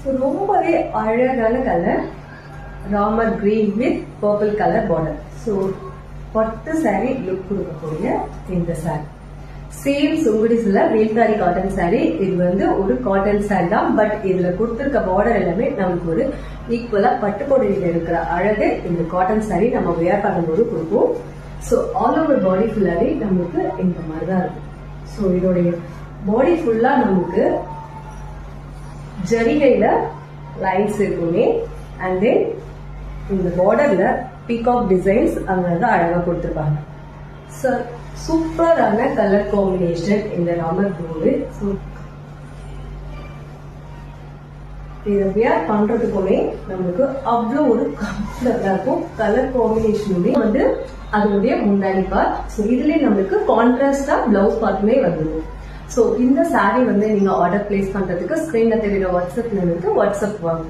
ரொம்பவே அழகான colour Ramar green with purple colour border. So பட்டு சாரி லுக் கொடுக்கக்கூடிய இந்த சாரி சேம் சுங்குடிஸ்ல வேல்தாரி காட்டன் சாரி. இது வந்து ஒரு காட்டன் சாரி தான், பட் இதுல கொடுத்திருக்க பார்டர் எல்லாமே நமக்கு ஒரு ஈக்குவலா பட்டுக்கோடையில இருக்கிற அழகு இந்த காட்டன் சாரி நம்ம வேர் பண்ணும்போது கொடுப்போம். ஸோ ஆல் ஓவர் பாடி ஃபுல்லாவே நமக்கு இந்த மாதிரி தான் இருக்கும். ஸோ இதோடைய பாடி ஃபுல்லா நமக்கு ஜரிகையில லைன்ஸ் இருக்குமே, அண்ட் தென் இந்த பார்டர்ல பீகாக் டிசைன்ஸ் அங்க அழகா கொடுத்துருப்பாங்க. ஸோ சூப்பரான கலர் காம்பினேஷன் இந்த ராமர் ப்ளூ. ஸோ இதை வியர் பண்றதுக்குமே நமக்கு அவ்வளோ ஒரு கம்ஃபர்டபுளா இருக்கும். கலர் காம்பினேஷனுமே வந்து அதனுடைய முந்தானி பார்ட். ஸோ இதுலயே நம்மளுக்கு கான்ட்ராஸ்டா பிளவுஸ் பார்ட்டுமே வந்துடும். ஸோ இந்த சாரி வந்து நீங்க ஆர்டர் பிளேஸ் பண்றதுக்கு ஸ்கிரீன்ல தெரியுற வாட்ஸ்அப் நம்பருக்கு வாட்ஸ்அப் வாங்க.